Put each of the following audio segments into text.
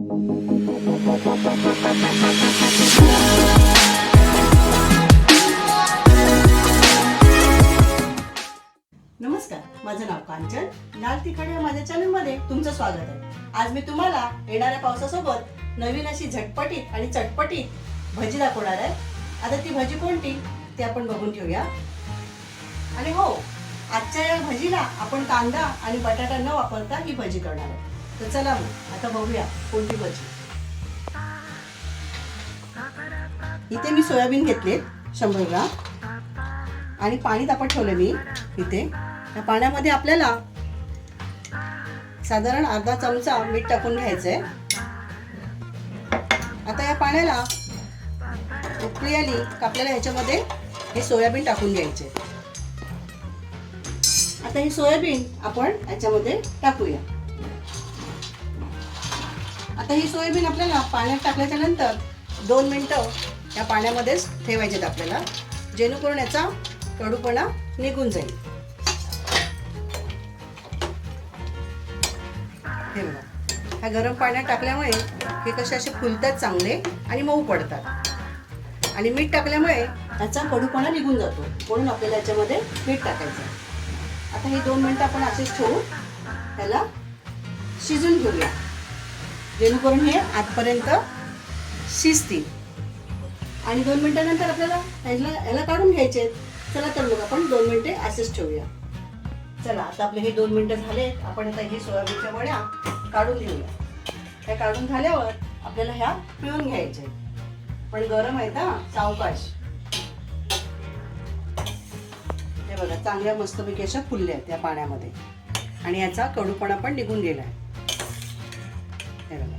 नमस्कार, माझं नाव कांचन. लाल तिखट या माझ्या चॅनलमध्ये तुमचं स्वागत आहे. आज मी तुम्हाला येणाऱ्या पावसासोबत नवीन अशी झटपटीत आणि चटपटीत भजी दाखवणार आहे. आता ती भजी कोणती ते आपण बघून घेऊया. आणि हो, आजच्या या भजीला आपण कांदा आणि बटाटा न वापरता ही भजी करणार आहे. तर चला मग आता बघूया कोणती भजी. इथे मी सोयाबीन घेतले 100 ग्राम आणि पाणी तापत ठेवले मी इथे. या पाण्यामध्ये आपल्याला साधारण अर्धा चमचा मीठ टाकून घ्यायचंय. आता या पाण्याला उकळी आली की आपल्याला ह्याच्यामध्ये हे सोयाबीन टाकून घ्यायचे. आता ही सोयाबीन आपण याच्यामध्ये टाकूया. आता ही सोयाबीन आपल्याला पाण्यात टाकल्याच्या नंतर 2 मिनिटं या पाण्यामध्येच ठेवायचे आपल्याला, जेणेकरून याचा कडूपणा निघून जाईल. हे बघा, ह्या गरम पाण्यात टाकल्यामुळे हे कसे असे फुलतात चांगले आणि मऊ पडतात. आणि मीठ टाकल्यामुळे याचा कडूपणा निघून जातो, म्हणून आपल्याला याच्यामध्ये मीठ टाकायचं. आता हे 2 मिनिटं आपण असेच ठेवून त्याला शिजून घेऊया, जेणेकरून हे आतपर्यंत शिजतील. आणि 2 मिनिटानंतर आपल्याला याला काढून घ्यायचे. चला तर मग आपण 2 मिनिटे असेच ठेवूया. चला, आता आपले हे 2 मिनिटं झालेत. आपण आता हे सोयाबीनच्या वड्या काढून घेऊया. त्या काढून झाल्यावर आपल्याला ह्या पिळून घ्यायच्या. पण गरम आहेत ना, सावकाश. हे बघा, चांगल्या मस्तपैकी अशा फुलल्या आहेत या पाण्यामध्ये आणि याचा कडूपणा पण निघून गेलाय. हे बघा,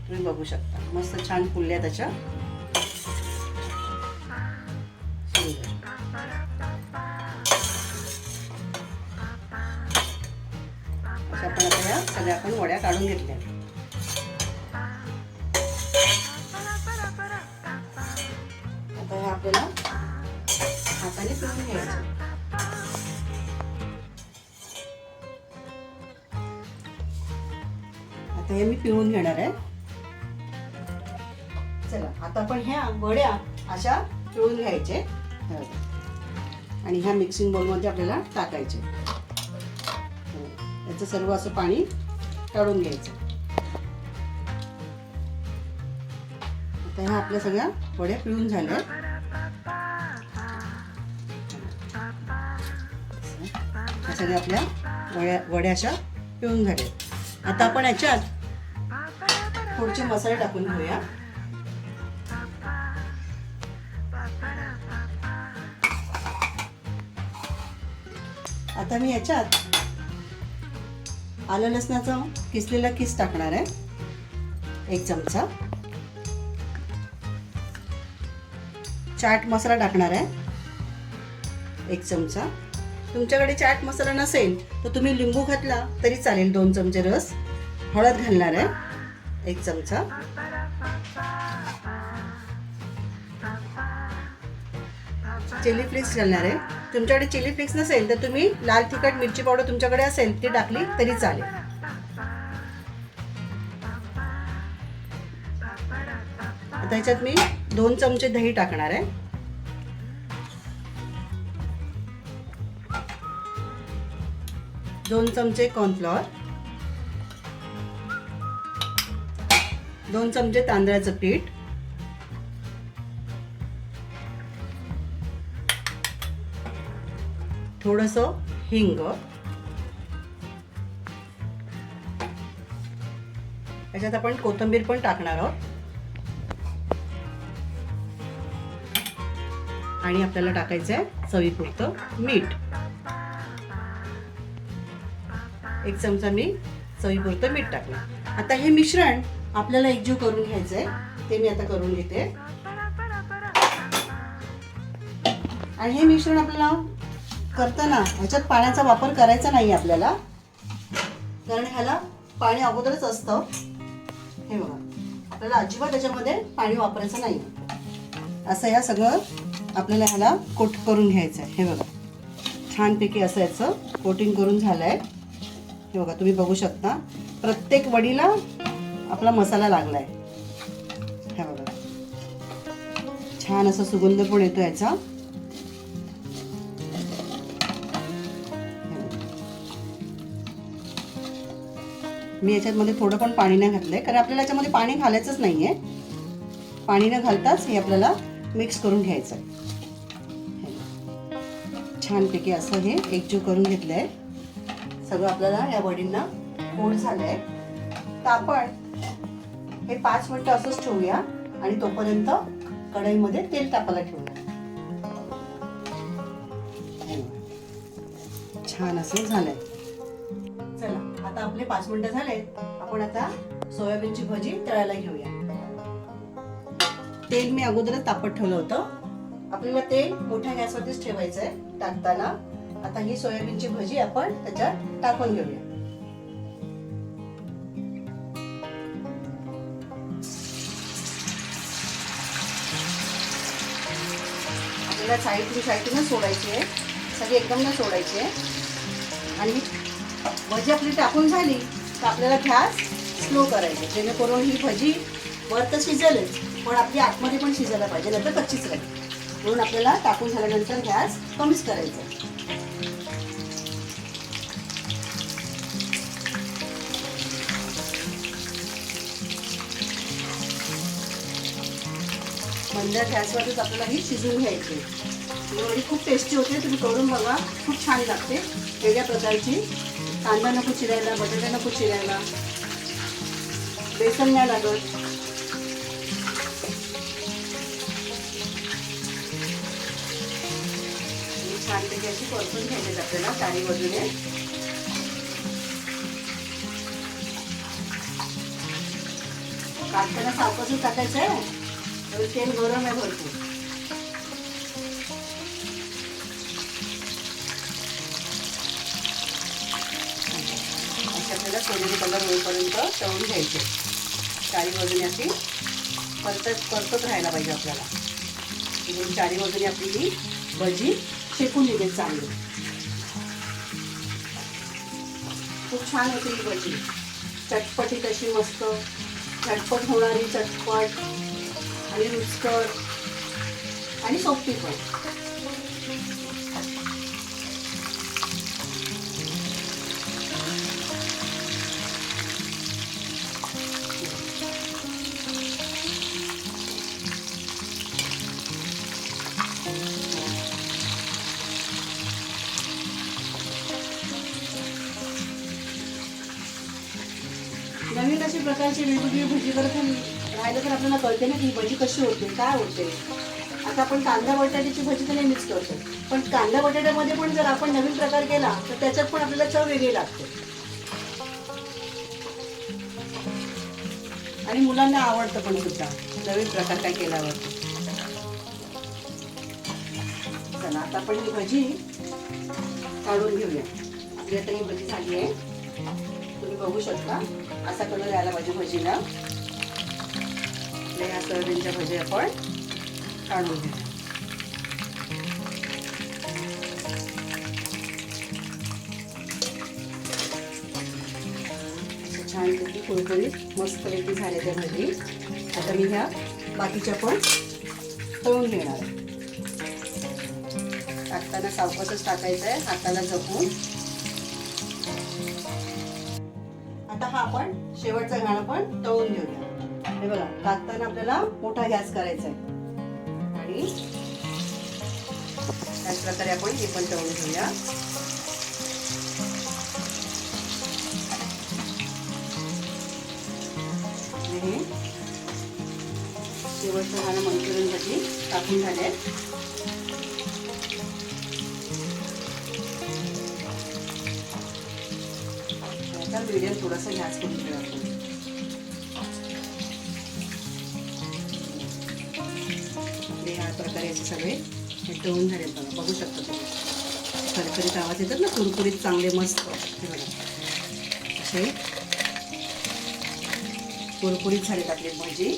तुम्ही बघू शकता, मस्त छान फुलल्या त्याच्या. आपण आता या सगळ्या आपण वड्या काढून घेतल्या. आता हे आपल्याला हाताने पिळून घ्यायचं. आता हे मी पिळून घेणार आहे. चला, आता आपण ह्या वड्या अशा पिळून घ्यायचे आणि ह्या मिक्सिंग बोलमध्ये आपल्याला टाकायचे. याचं सर्व असं पाणी काढून घ्यायचं. आता ह्या आपल्या सगळ्या वड्या पिळून झाल्या. ह्या सगळ्या आपल्या वड्या अशा पिळून झाल्या. आता आपण याच्यात थोडेसे मसाले टाकून घेऊया. आता मी याच्यात आलं लसणाचा किसलेला किस टाकणार आहे, 1 चमचा. चाट मसाला टाकणार आहे, 1 चमचा. तुमच्याकडे चाट मसाला नसेल तर तुम्ही लिंबू घातला तरी चालेल, 2 चमचे रस. हळद घालणार आहे, 1 चमचा. चिली फ्लेक्स घालणार आहे. तुमच्याकडे चिली फ्लेक्स नसेल तर तुम्ही लाल तिखट मिरची पावडर तुमच्याकडे असेल ती टाकली तरी चालेल. आता ह्याच्यात मी 2 चमचे दही टाकणार आहे. दोन चमचे कॉर्नफ्लॉवर, 2 चमचे तांदळाचं पीठ, थोडंसं हिंग, याच्यात आपण कोथिंबीर पण टाकणार आहोत. आणि आपल्याला टाकायचं आहे चवीपुरतं मीठ. 1 चमचा मी चवीपुरतं मीठ टाकलं. आता हे मिश्रण आपल्याला एकजीव करून घ्यायचं आहे, ते मी आता करून घेते. आणि हे मिश्रण आपल्याला करताना ह्याच्यात पाण्याचा वापर करायचा नाही आपल्याला, कारण ह्याला पाणी अगोदरच असतं. हे बघा, आपल्याला अजिबात त्याच्यामध्ये पाणी वापरायचं नाही. असं या सगळं आपल्याला ह्याला कोट करून घ्यायचं आहे. हे बघा, छानपैकी असं याचं कोटिंग करून झालं आहे. हे बघा, तुम्ही बघू शकता प्रत्येक वडीला आपला मसाला लागलाय. हा बघा, छान असा सुगंध पण येतो याचा. मी याच्यामध्ये थोडं पण पाणी नाही घातलंय, कारण आपल्याला याच्यामध्ये पाणी घालायचंच नाहीये. पाणी न घालताच हे आपल्याला मिक्स करून घ्यायचं आहे. छानपैकी असं हे एकजीव करून घेतलंय. सगळं आपल्याला या वडींना कोट झालंय. तर आपण हे 5 मिनिटं असंच ठेवूया आणि तोपर्यंत कढईमध्ये तेल तापायला ठेवूया. छान असं झालंय. चला, आता आपले 5 मिनिटं झालेत. आपण आता सोयाबीनची भजी तळायला घेऊया. तेल मी अगोदरच तापत ठेवलं होतं. आपल्याला तेल मोठ्या गॅसवरतीच ठेवायचं आहे टाकताना. आता ही सोयाबीनची भजी आपण त्याच्यात टाकून घेऊया. आपल्याला साईडून सोडायची आहे, सगळी एकदम न सोडायची आहे. आणि भजी आपली टाकून झाली तर आपल्याला गॅस स्लो करायची, जेणेकरून ही भजी वर तर शिजेलच, पण आपली आतमध्ये पण शिजायला पाहिजे, नाहीतर कच्चीच राहील. म्हणून आपल्याला टाकून झाल्यानंतर गॅस कमीच करायचा. मंद गॅसवरच आपल्याला ही शिजवून घ्यायची. ही खूप टेस्टी होते, तुम्ही करून बघा, खूप छान लागते. वेगळ्या प्रकारची. कांदा नको चिरायला, बटाटा नको चिरायला, बेसन नाही लागत. छानपैकी अशी परतून घ्यायची आपल्याला चारी बाजूने. काढताना सावकाशच टाकायचं आहे, तेल गरम आहे भरपूर. आपल्याला सोनेरी कलर होईपर्यंत तळून घ्यायचे. चारी बाजूने अशी परतत राहायला पाहिजे आपल्याला, म्हणजे चारी बाजूने आपली ही भजी शेकून निघेल चांगली. खूप छान होती ही भजी, चटपटीत अशी मस्त, झटपट होणारी, चटपट आणि रुचकर आणि सोपी पण. नवीन अशी प्रकारची वेगवेगळी भजी करत राहिलं तर आपल्याला कळते ना की ही भजी कशी होते, काय होते. आता आपण कांदा बटाट्याची भजी तर नेहमीच करतो, पण कांदा बटाट्यामध्ये पण जर आपण नवीन प्रकार केला तर त्याच्यात पण आपल्याला चव वेगळी लागते आणि मुलांना आवडतं पण सुद्धा नवीन प्रकार काय केल्यावर. चला, आता आपण ही भजी काढून घेऊया. आपली आता ही भजी झाली आहे, तुम्ही बघू शकता. असा कलर यायला पाहिजे भजीला. ह्या सोयाबीनच्या भजी आपण काढून घेऊया. छानपैकी कुरकुरीत मस्तपैकी झाले त्या भजी. आता मी ह्या बाकीच्या पण तळून घेणार आहे. टाकताना सावकाशच टाकायचं आहे, हाताला जपून. आता हा आपण शेवटचा घाण पण तळून घेऊया. हे बघा, टाकताना आपल्याला मोठा गॅस करायचा आहे आणि त्याच प्रकारे आपण हे पण तळून घेऊया. हे शेवटचं घाण मंचुरियन भजी टाकून झाले. मीडियम थोडासा गॅस करून ठेवा आपण. आपले ह्या प्रकारे असे सगळे हे तळून झाले बघा, बघू शकता तुम्ही. खरखरीत आवाज येतात ना, कुरकुरीत चांगले मस्त. हे बघा, असे कुरकुरीत झालेत आपली भजी.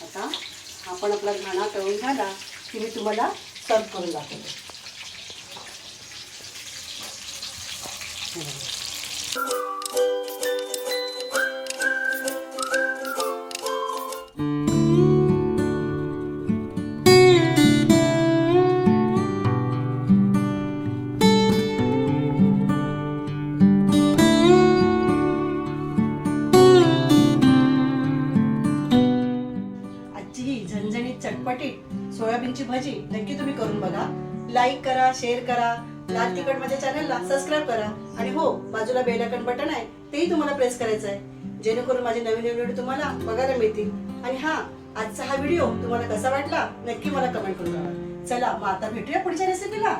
आता आपण आपला घाणा तळून झाला की मी तुम्हाला सर्व करून दाखवते. Thank you. नक्की तुम्ही करून बघा. लाईक करा, शेअर करा, लाल तिखट माझ्या चॅनलला सबस्क्राईब करा आणि हो, बाजूला बेल आयकॉन बटन आहे तेही तुम्हाला प्रेस करायचं आहे, जेणेकरून माझे नवीन नवीन व्हिडिओ तुम्हाला बघायला मिळतील. आणि हा, आजचा हा व्हिडिओ तुम्हाला कसा वाटला नक्की मला कमेंट करून कळवा. चला मग आता भेटूया पुढच्या रेसिपीला.